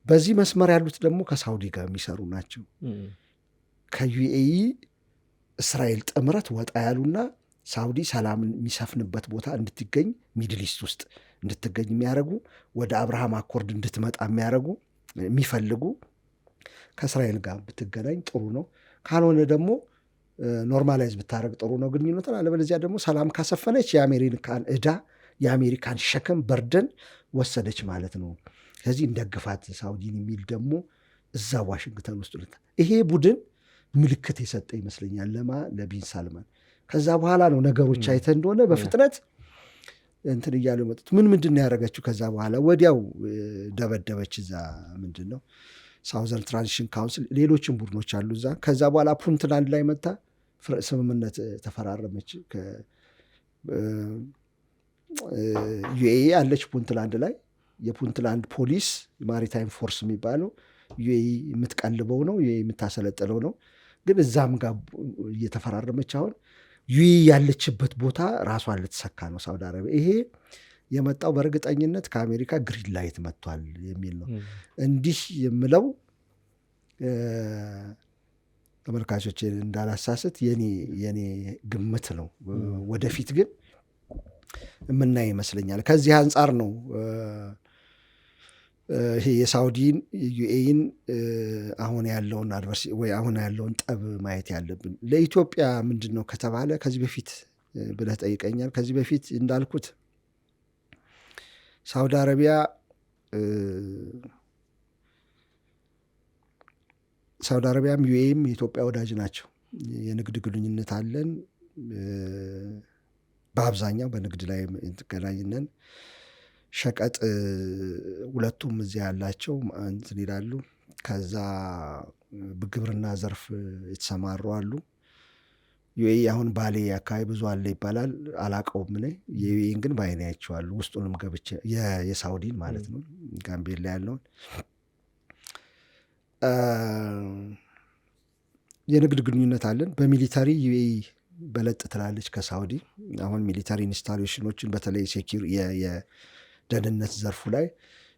በዚህ መስመር ያሉት ደግሞ ከሳውዲ ጋር የሚሰሩ ናቸው። ከዩኤኢ እስራኤል ጥምረት ወጣ ያሉና ሳውዲ ሰላምን የሚሰፍንበት ቦታ እንድትገኝ ሚድል ኢስት ውስጥ እንድትገኝ የሚያደርጉ ወደ አብርሃም አኮርድ እንድትመጣ የሚያደርጉ የሚፈልጉ ከእስራኤል ጋር ብትገናኝ ጥሩ ነው። ካልሆነ ደግሞ ኖርማላይዝ ብታደረግ ጥሩ ነው ግንኙነትን። አለበለዚያ ደግሞ ሰላም ካሰፈነች የአሜሪካን ዕዳ የአሜሪካን ሸክም በርደን ወሰደች ማለት ነው። ከዚህ እንደግፋት ሳውዲን የሚል ደግሞ እዛ ዋሽንግተን ውስጥ ይሄ ቡድን ምልክት የሰጠ ይመስለኛል ለቢን ሳልማን። ከዛ በኋላ ነው ነገሮች አይተ እንደሆነ በፍጥነት እንትን እያሉ መጡት። ምንድን ነው ያደረገችው? ከዛ በኋላ ወዲያው ደበደበች። እዛ ምንድን ነው ሳውዘርን ትራንዚሽን ካውንስል፣ ሌሎችም ቡድኖች አሉ እዛ። ከዛ በኋላ ፑንትላንድ ላይ መታ ስምምነት ተፈራረመች። ዩኤኢ አለች ፑንትላንድ ላይ። የፑንትላንድ ፖሊስ ማሪታይም ፎርስ የሚባለው ዩኤኢ የምትቀልበው ነው፣ ዩኤኢ የምታሰለጥለው ነው። ግን እዛም ጋር እየተፈራረመች አሁን ዩኤኢ ያለችበት ቦታ ራሷን ልትሰካ ነው ሳውዲ አረቢያ። ይሄ የመጣው በእርግጠኝነት ከአሜሪካ ግሪን ላይት መጥቷል የሚል ነው። እንዲህ የምለው ተመልካቾች እንዳላሳስት የኔ ግምት ነው። ወደፊት ግን የምናይ ይመስለኛል። ከዚህ አንጻር ነው ይሄ የሳውዲን ዩኤኢን አሁን ያለውን አድቨርሲ ወይ አሁን ያለውን ጠብ ማየት ያለብን። ለኢትዮጵያ ምንድን ነው ከተባለ ከዚህ በፊት ብለህ ጠይቀኛል። ከዚህ በፊት እንዳልኩት ሳውዲ አረቢያ ሳውዲ አረቢያም ዩኤኢም የኢትዮጵያ ወዳጅ ናቸው። የንግድ ግንኙነት አለን። በአብዛኛው በንግድ ላይ እንትገናኝነን። ሸቀጥ ሁለቱም እዚያ ያላቸው እንትን ይላሉ። ከዛ በግብርና ዘርፍ የተሰማሩ አሉ። ዩኤኢ አሁን ባሌ አካባቢ ብዙ አለ ይባላል፣ አላቀውም እኔ። የዩኤኢን ግን በዓይኔ አይቼዋለሁ። ውስጡንም ገብቼ የሳውዲን ማለት ነው፣ ጋምቤላ ያለውን የንግድ ግንኙነት አለን። በሚሊታሪ ዩኤኢ በለጥ ትላለች ከሳውዲ። አሁን ሚሊታሪ ኢንስታሌሽኖችን በተለይ ሴኪር የደህንነት ዘርፉ ላይ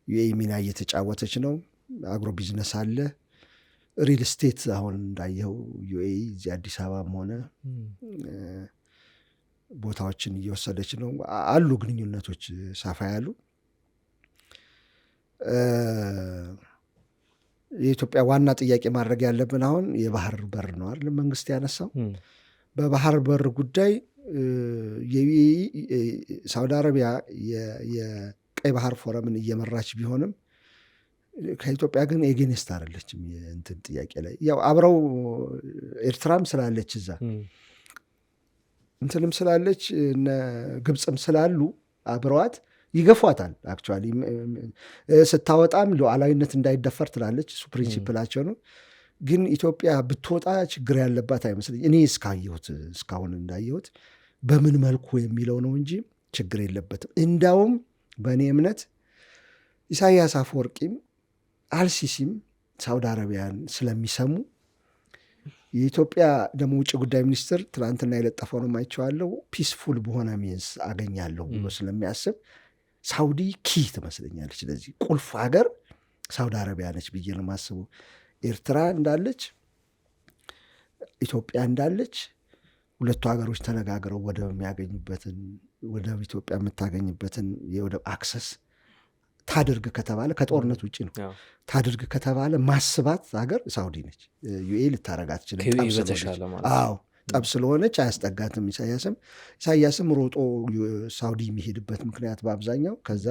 ዩኤኢ ሚና እየተጫወተች ነው። አግሮ ቢዝነስ አለ። ሪል ስቴት አሁን እንዳየው ዩኤኢ እዚህ አዲስ አበባም ሆነ ቦታዎችን እየወሰደች ነው። አሉ ግንኙነቶች ሰፋ ያሉ። የኢትዮጵያ ዋና ጥያቄ ማድረግ ያለብን አሁን የባህር በር ነው አይደል? መንግስት ያነሳው በባህር በር ጉዳይ ሳውዲ አረቢያ የቀይ ባህር ፎረምን እየመራች ቢሆንም ከኢትዮጵያ ግን ኤጌንስት አይደለችም። እንትን ጥያቄ ላይ ያው አብረው ኤርትራም ስላለች እዛ እንትንም ስላለች እነ ግብፅም ስላሉ አብረዋት ይገፏታል። አክቹዋሊ ስታወጣም ሉዓላዊነት እንዳይደፈር ትላለች። እሱ ፕሪንሲፕላቸው ነው። ግን ኢትዮጵያ ብትወጣ ችግር ያለባት አይመስለኝ እኔ እስካሁን እንዳየሁት በምን መልኩ የሚለው ነው እንጂ ችግር የለበትም። እንዳውም በእኔ እምነት ኢሳያስ አፈወርቂም አልሲሲም ሳውዲ አረቢያን ስለሚሰሙ የኢትዮጵያ ደግሞ ውጭ ጉዳይ ሚኒስትር ትናንትና የለጠፈው ነው አይቼዋለሁ፣ ፒስፉል በሆነ ሚንስ አገኛለሁ ብሎ ስለሚያስብ ሳውዲ ኪ ትመስለኛለች። ስለዚህ ቁልፍ ሀገር ሳውዲ አረቢያ ነች ብዬ ነው የማስበው። ኤርትራ እንዳለች፣ ኢትዮጵያ እንዳለች፣ ሁለቱ ሀገሮች ተነጋግረው ወደብ የሚያገኙበትን ወደብ ኢትዮጵያ የምታገኝበትን የወደብ አክሰስ ታድርግ ከተባለ ከጦርነት ውጭ ነው ታድርግ ከተባለ ማስባት ሀገር ሳውዲ ነች። ዩኤ ልታረጋ ትችላል። ጠብ ስለሆነች አያስጠጋትም። ኢሳያስም ሮጦ ሳውዲ የሚሄድበት ምክንያት በአብዛኛው ከዛ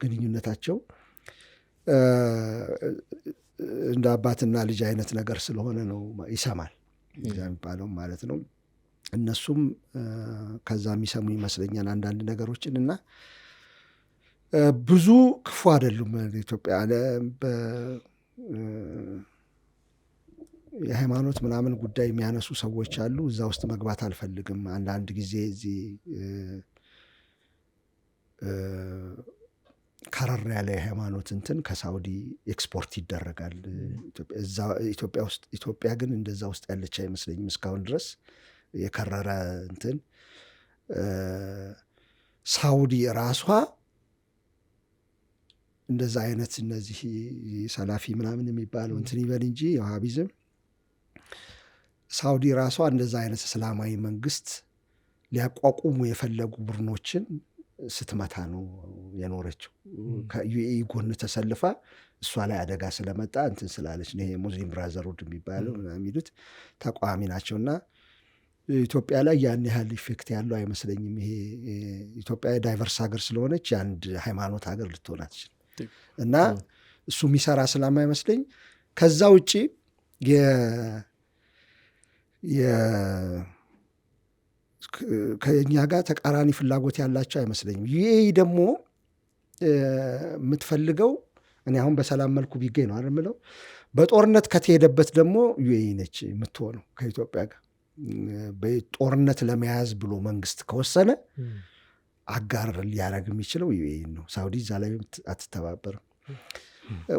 ግንኙነታቸው እንደ አባትና ልጅ አይነት ነገር ስለሆነ ነው። ይሰማል የሚባለው ማለት ነው። እነሱም ከዛ የሚሰሙ ይመስለኛል አንዳንድ ነገሮችን እና ብዙ ክፉ አይደሉም። ኢትዮጵያ የሃይማኖት ምናምን ጉዳይ የሚያነሱ ሰዎች አሉ። እዛ ውስጥ መግባት አልፈልግም። አንዳንድ ጊዜ እዚህ ከረር ያለ የሃይማኖት እንትን ከሳውዲ ኤክስፖርት ይደረጋል ኢትዮጵያ ውስጥ። ኢትዮጵያ ግን እንደዛ ውስጥ ያለች አይመስለኝም እስካሁን ድረስ የከረረ እንትን። ሳውዲ ራሷ እንደዛ አይነት እነዚህ ሰላፊ ምናምን የሚባለው እንትን ይበል እንጂ የዋሃቢዝም ሳውዲ ራሷ እንደዛ አይነት እስላማዊ መንግስት ሊያቋቁሙ የፈለጉ ቡድኖችን ስትመታ ነው የኖረችው። ከዩኤኢ ጎን ተሰልፋ እሷ ላይ አደጋ ስለመጣ እንትን ስላለች ነው። ይሄ ሙስሊም ብራዘርሁድ የሚባለው የሚሉት ተቃዋሚ ናቸውና ኢትዮጵያ ላይ ያን ያህል ኢፌክት ያለው አይመስለኝም። ይሄ ኢትዮጵያ ዳይቨርስ ሀገር ስለሆነች የአንድ ሃይማኖት ሀገር ልትሆን አትችልም እና እሱ የሚሰራ ስለማይመስለኝ ከዛ ውጭ ከኛ ጋር ተቃራኒ ፍላጎት ያላቸው አይመስለኝም። ዩኤኢ ደግሞ የምትፈልገው እኔ አሁን በሰላም መልኩ ቢገኝ ነው አይደል የምለው። በጦርነት ከተሄደበት ደግሞ ዩኤኢ ነች የምትሆነው ከኢትዮጵያ ጋር። በጦርነት ለመያዝ ብሎ መንግስት ከወሰነ አጋር ሊያደርግ የሚችለው ዩኤኢ ነው። ሳውዲ እዛ ላይ አትተባበርም።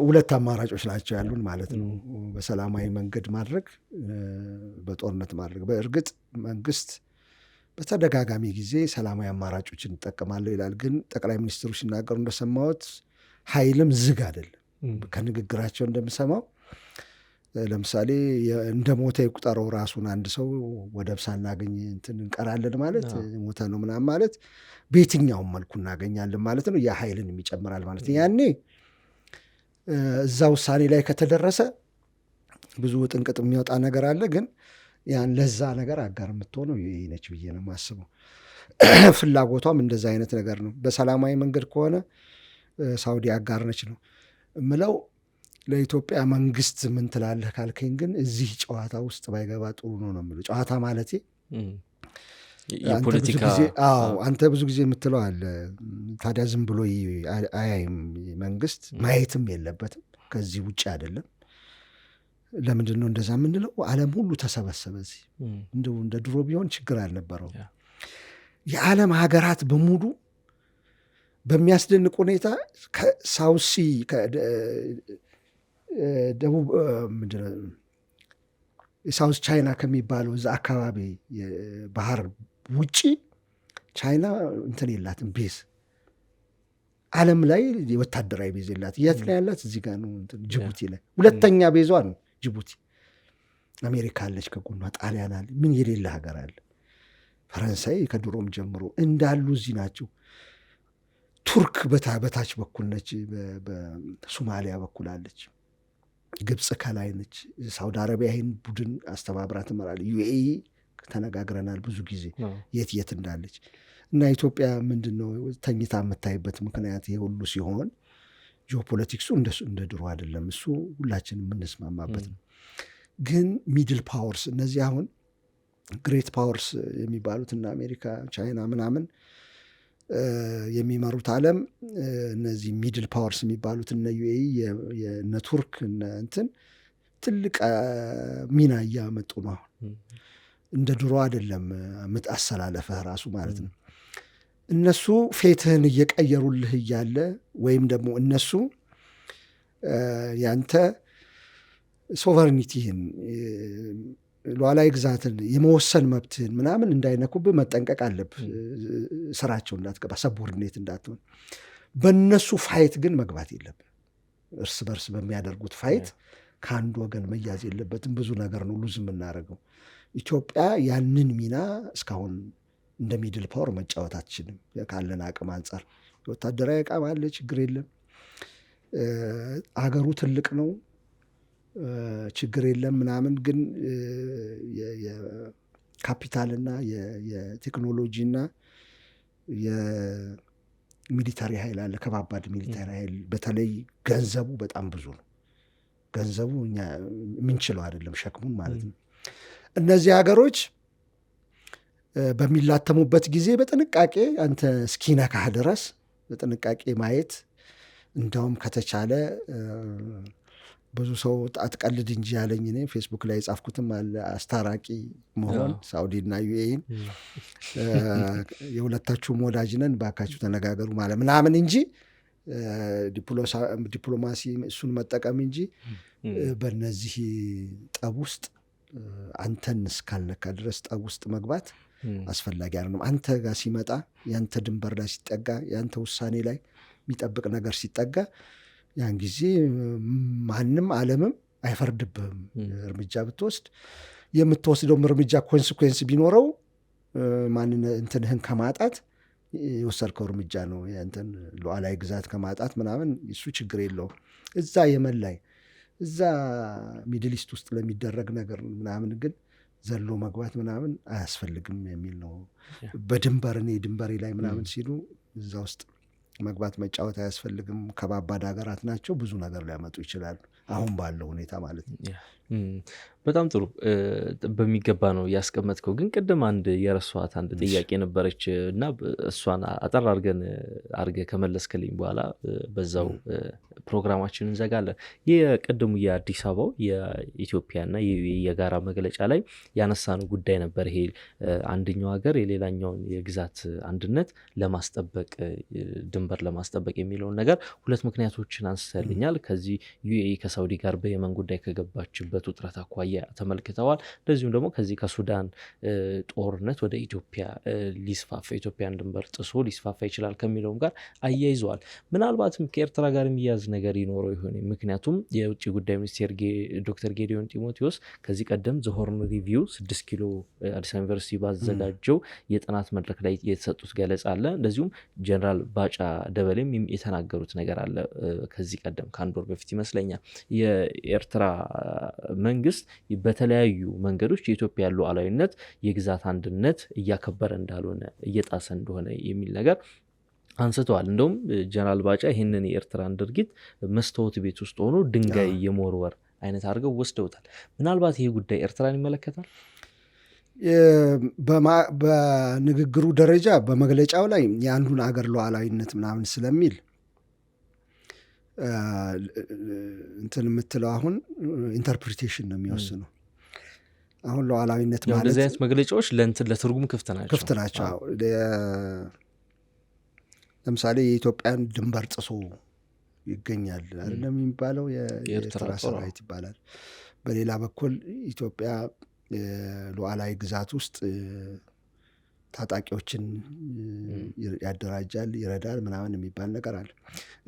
ሁለት አማራጮች ናቸው ያሉን ማለት ነው። በሰላማዊ መንገድ ማድረግ፣ በጦርነት ማድረግ። በእርግጥ መንግስት በተደጋጋሚ ጊዜ ሰላማዊ አማራጮችን እንጠቀማለሁ ይላል። ግን ጠቅላይ ሚኒስትሩ ሲናገሩ እንደሰማሁት ኃይልም ዝግ አይደለም። ከንግግራቸው እንደምሰማው ለምሳሌ እንደ ሞተ ይቁጠረው ራሱን አንድ ሰው ወደብ ሳናገኝ እንትን እንቀራለን ማለት ሞተ ነው ምናምን ማለት በየትኛውም መልኩ እናገኛለን ማለት ነው። ያ ኃይልን ይጨምራል ማለት ነው። ያኔ እዛ ውሳኔ ላይ ከተደረሰ ብዙ ጥንቅጥ የሚወጣ ነገር አለ። ግን ያን ለዛ ነገር አጋር የምትሆነው ዩኤኢ ነች ብዬ ነው የማስበው። ፍላጎቷም እንደዛ አይነት ነገር ነው። በሰላማዊ መንገድ ከሆነ ሳውዲ አጋር ነች ነው እምለው። ለኢትዮጵያ መንግስት ምን ትላለህ ካልከኝ ግን እዚህ ጨዋታ ውስጥ ባይገባ ጥሩ ነው ነው የምለው። ጨዋታ ማለቴ አንተ ብዙ ጊዜ የምትለው አለ። ታዲያ ዝም ብሎ አያይም መንግስት? ማየትም የለበትም ከዚህ ውጭ አይደለም። ለምንድን ነው እንደዛ የምንለው? ዓለም ሁሉ ተሰበሰበ እዚህ። እንደው እንደ ድሮ ቢሆን ችግር አልነበረው። የዓለም ሀገራት በሙሉ በሚያስደንቅ ሁኔታ ከሳውሲ ደቡብ ሳውስ ቻይና ከሚባለው እዛ አካባቢ ባህር ውጪ ቻይና እንትን የላትም ቤዝ። ዓለም ላይ ወታደራዊ ቤዝ የላት። የት ላይ ያላት? እዚህ ጋር ነው ጅቡቲ ላይ። ሁለተኛ ቤዟ ነው ጅቡቲ። አሜሪካ አለች ከጎኗ፣ ጣሊያን አለ። ምን የሌለ ሀገር አለ? ፈረንሳይ ከድሮም ጀምሮ እንዳሉ እዚህ ናቸው። ቱርክ በታች በኩል ነች፣ በሶማሊያ በኩል አለች። ግብፅ ከላይ ነች። ሳውዲ አረቢያ ይህን ቡድን አስተባብራ ትመራለች። ዩኤኢ ተነጋግረናል ብዙ ጊዜ የት የት እንዳለች። እና ኢትዮጵያ ምንድን ነው ተኝታ የምታይበት ምክንያት ይሄ ሁሉ ሲሆን ጂኦፖለቲክሱ እንደ ድሮ አይደለም። እሱ ሁላችን የምንስማማበት ነው። ግን ሚድል ፓወርስ፣ እነዚህ አሁን ግሬት ፓወርስ የሚባሉት እና አሜሪካ፣ ቻይና ምናምን የሚመሩት ዓለም እነዚህ ሚድል ፓወርስ የሚባሉት እነ ዩኤኢ እነ ቱርክ እነ እንትን ትልቅ ሚና እያመጡ ነው። አሁን እንደ ድሮ አይደለም አሰላለፈህ ራሱ ማለት ነው። እነሱ ፌትህን እየቀየሩልህ እያለ ወይም ደግሞ እነሱ ያንተ ሶቨርኒቲህን ሉዓላዊ ግዛትን የመወሰን መብትህን ምናምን እንዳይነኩብህ መጠንቀቅ አለብህ። ስራቸው እንዳትገባ፣ ሰቦርዲኔት እንዳትሆን። በእነሱ ፋይት ግን መግባት የለብህ። እርስ በርስ በሚያደርጉት ፋይት ከአንድ ወገን መያዝ የለበትም። ብዙ ነገር ነው ሉዝ የምናደርገው። ኢትዮጵያ ያንን ሚና እስካሁን እንደ ሚድል ፓወር መጫወት አትችልም። ካለን አቅም አንጻር ወታደራዊ አቅም አለ፣ ችግር የለም። አገሩ ትልቅ ነው፣ ችግር የለም ምናምን። ግን የካፒታልና የቴክኖሎጂና የሚሊታሪ ኃይል አለ። ከባባድ ሚሊታሪ ኃይል በተለይ ገንዘቡ በጣም ብዙ ነው። ገንዘቡ እኛ የምንችለው አይደለም፣ ሸክሙን ማለት ነው። እነዚህ ሀገሮች በሚላተሙበት ጊዜ በጥንቃቄ አንተ እስኪነካህ ድረስ በጥንቃቄ ማየት፣ እንዳውም ከተቻለ ብዙ ሰው አትቀልድ እንጂ ያለኝ እኔ ፌስቡክ ላይ የጻፍኩትም አለ አስታራቂ መሆን ሳውዲና ዩኤኢን የሁለታችሁም ወዳጅ ነን ባካችሁ ተነጋገሩ ማለት ምናምን እንጂ ዲፕሎማሲ እሱን መጠቀም እንጂ በነዚህ ጠብ ውስጥ አንተን እስካልነካ ድረስ ጠብ ውስጥ መግባት አስፈላጊ አይደለም። አንተ ጋር ሲመጣ ያንተ ድንበር ላይ ሲጠጋ ያንተ ውሳኔ ላይ የሚጠብቅ ነገር ሲጠጋ ያን ጊዜ ማንም ዓለምም አይፈርድብህም። እርምጃ ብትወስድ የምትወስደውም እርምጃ ኮንሲኩዌንስ ቢኖረው እንትንህን ከማጣት የወሰድከው እርምጃ ነው። ያንተን ሉዓላዊ ግዛት ከማጣት ምናምን እሱ ችግር የለውም። እዛ የመን ላይ እዛ ሚድል ኢስት ውስጥ ለሚደረግ ነገር ምናምን ግን ዘሎ መግባት ምናምን አያስፈልግም የሚል ነው። ድንበሬ ላይ ምናምን ሲሉ እዛ ውስጥ መግባት መጫወት አያስፈልግም። ከባባድ ሀገራት ናቸው፣ ብዙ ነገር ሊያመጡ ይችላሉ፣ አሁን ባለው ሁኔታ ማለት ነው። በጣም ጥሩ በሚገባ ነው ያስቀመጥከው። ግን ቅድም አንድ የረሷት አንድ ጥያቄ ነበረች እና እሷን አጠር አድርገህ ከመለስክልኝ በኋላ በዛው ፕሮግራማችን እንዘጋለን። የቅድሙ የአዲስ አበባው የኢትዮጵያና የጋራ መግለጫ ላይ ያነሳነው ጉዳይ ነበር። ይሄ አንደኛው ሀገር የሌላኛውን የግዛት አንድነት ለማስጠበቅ ድንበር ለማስጠበቅ የሚለውን ነገር ሁለት ምክንያቶችን አንስተልኛል። ከዚህ ዩኤኢ ከሳውዲ ጋር በየመን ጉዳይ ከገባችበት ውጥረት አኳያ ተመልክተዋል። እንደዚሁም ደግሞ ከዚህ ከሱዳን ጦርነት ወደ ኢትዮጵያ ሊስፋፋ ኢትዮጵያን ድንበር ጥሶ ሊስፋፋ ይችላል ከሚለውም ጋር አያይዘዋል። ምናልባትም ከኤርትራ ጋር የሚያዝ ነገር ይኖረው ይሆን? ምክንያቱም የውጭ ጉዳይ ሚኒስቴር ዶክተር ጌዲዮን ጢሞቴዎስ ከዚህ ቀደም ዘሆርን ሪቪው 6 ኪሎ አዲስ አበባ ዩኒቨርሲቲ ባዘጋጀው የጥናት መድረክ ላይ የተሰጡት ገለጻ አለ። እንደዚሁም ጀነራል ባጫ ደበሌም የተናገሩት ነገር አለ። ከዚህ ቀደም ከአንድ ወር በፊት ይመስለኛል የኤርትራ መንግስት በተለያዩ መንገዶች የኢትዮጵያ ሉዓላዊነት የግዛት አንድነት እያከበረ እንዳልሆነ እየጣሰ እንደሆነ የሚል ነገር አንስተዋል። እንደውም ጀነራል ባጫ ይህንን የኤርትራን ድርጊት መስታወት ቤት ውስጥ ሆኖ ድንጋይ የመወርወር አይነት አድርገው ወስደውታል። ምናልባት ይሄ ጉዳይ ኤርትራን ይመለከታል? በንግግሩ ደረጃ በመግለጫው ላይ የአንዱን አገር ሉዓላዊነት ምናምን ስለሚል እንትን የምትለው አሁን ኢንተርፕሪቴሽን ነው የሚወስነው። አሁን ሉዓላዊነት ማለት እንደዚህ አይነት መግለጫዎች ለትርጉም ክፍት ናቸው። ለምሳሌ የኢትዮጵያን ድንበር ጥሶ ይገኛል አይደለም የሚባለው፣ የኤርትራ ሰራዊት ይባላል። በሌላ በኩል ኢትዮጵያ ሉዓላዊ ግዛት ውስጥ ታጣቂዎችን ያደራጃል፣ ይረዳል ምናምን የሚባል ነገር አለ።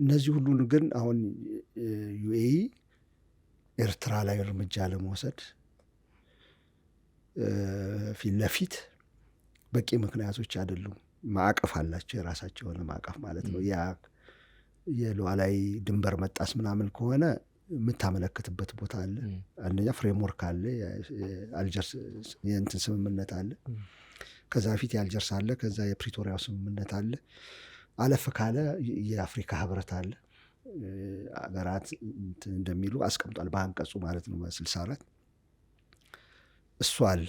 እነዚህ ሁሉን ግን አሁን ዩኤኢ ኤርትራ ላይ እርምጃ ለመውሰድ ፊት ለፊት በቂ ምክንያቶች አይደሉም። ማዕቀፍ አላቸው፣ የራሳቸው የሆነ ማዕቀፍ ማለት ነው። ያ የሉዓላዊ ድንበር መጣስ ምናምን ከሆነ የምታመለክትበት ቦታ አለ። አንደኛ ፍሬምወርክ አለ፣ አልጀርስ የእንትን ስምምነት አለ። ከዛ በፊት የአልጀርስ አለ፣ ከዛ የፕሪቶሪያው ስምምነት አለ። አለፍ ካለ የአፍሪካ ህብረት አለ። አገራት እንደሚሉ አስቀምጧል በአንቀጹ ማለት ነው፣ በ64 እሱ አለ።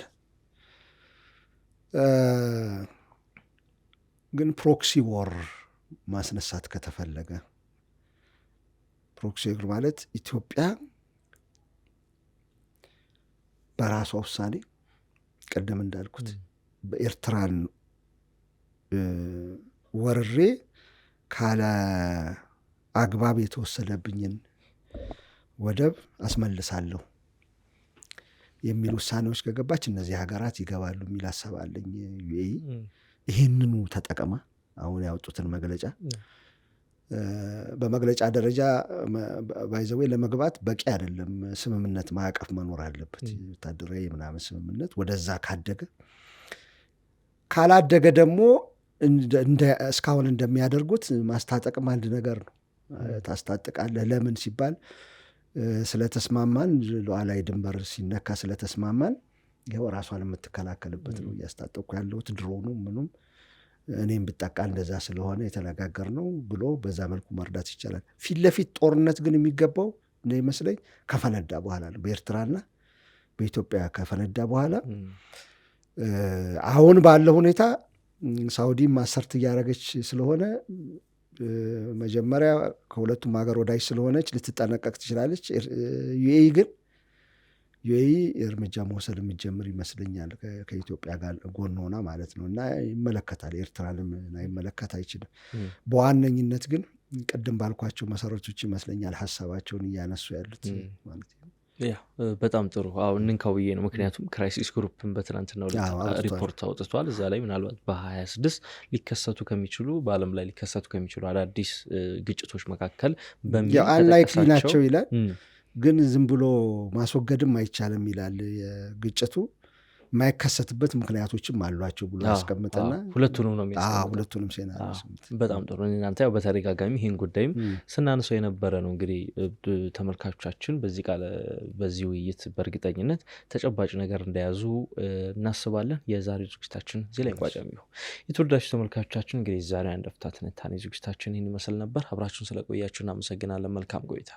ግን ፕሮክሲ ወር ማስነሳት ከተፈለገ ፕሮክሲ ወር ማለት ኢትዮጵያ በራሷ ውሳኔ ቀደም እንዳልኩት በኤርትራን ወርሬ ካለ አግባብ የተወሰደብኝን ወደብ አስመልሳለሁ የሚል ውሳኔዎች ከገባች እነዚህ ሀገራት ይገባሉ የሚል ሀሳብ አለኝ። ዩኤኢ ይህንኑ ተጠቀማ አሁን ያወጡትን መግለጫ በመግለጫ ደረጃ ባይዘዌ ለመግባት በቂ አይደለም። ስምምነት ማዕቀፍ መኖር አለበት፣ ወታደራዊ ምናምን ስምምነት። ወደዛ ካላደገ ደግሞ እስካሁን እንደሚያደርጉት ማስታጠቅም አንድ ነገር ነው። ታስታጥቃለህ። ለምን ሲባል ስለተስማማን፣ ሉዓላዊ ድንበር ሲነካ ስለተስማማን ይኸው ራሷን የምትከላከልበት ነው እያስታጠቅኩ ያለሁት ድሮኑ ምኑም እኔም ብጠቃ እንደዛ ስለሆነ የተነጋገር ነው ብሎ በዛ መልኩ መርዳት ይቻላል። ፊት ለፊት ጦርነት ግን የሚገባው እንደ ይመስለኝ ከፈነዳ በኋላ ነው። በኤርትራና በኢትዮጵያ ከፈነዳ በኋላ አሁን ባለው ሁኔታ ሳውዲም አሰርት እያደረገች ስለሆነ መጀመሪያ ከሁለቱም ሀገር ወዳጅ ስለሆነች ልትጠነቀቅ ትችላለች። ዩኤኢ ግን እርምጃ መውሰድ የሚጀምር ይመስለኛል ከኢትዮጵያ ጋር ጎን ሆና ማለት ነው። እና ይመለከታል፣ ኤርትራንም ይመለከት አይችልም። በዋነኝነት ግን ቅድም ባልኳቸው መሰረቶች ይመስለኛል ሀሳባቸውን እያነሱ ያሉት ማለት ነው። በጣም ጥሩ። እንንካው ብዬ ነው። ምክንያቱም ክራይሲስ ግሩፕን በትናንትናው ሪፖርት አውጥቷል። እዛ ላይ ምናልባት በ26 ሊከሰቱ ከሚችሉ በዓለም ላይ ሊከሰቱ ከሚችሉ አዳዲስ ግጭቶች መካከል አንላይክሊ ናቸው ይላል። ግን ዝም ብሎ ማስወገድም አይቻልም ይላል። የግጭቱ የማይከሰትበት ምክንያቶችም አሏቸው ብሎ ያስቀምጥና ሁለቱንም ነው የሚያስቀምጠው። ሁለቱንም ሴናሪዮ በጣም ጥሩ። እናንተ ያው በተደጋጋሚ ይህን ጉዳይም ስናነሳው የነበረ ነው። እንግዲህ ተመልካቾቻችን በዚህ ውይይት በእርግጠኝነት ተጨባጭ ነገር እንደያዙ እናስባለን። የዛሬ ዝግጅታችን እዚህ ላይ ቋጫ የሚሆን የተወዳጁ ተመልካቾቻችን እንግዲህ ዛሬ አንድ አፍታ ትንታኔ ዝግጅታችን ይህን ይመስል ነበር። አብራችሁን ስለቆያችሁ እናመሰግናለን። መልካም ቆይታ።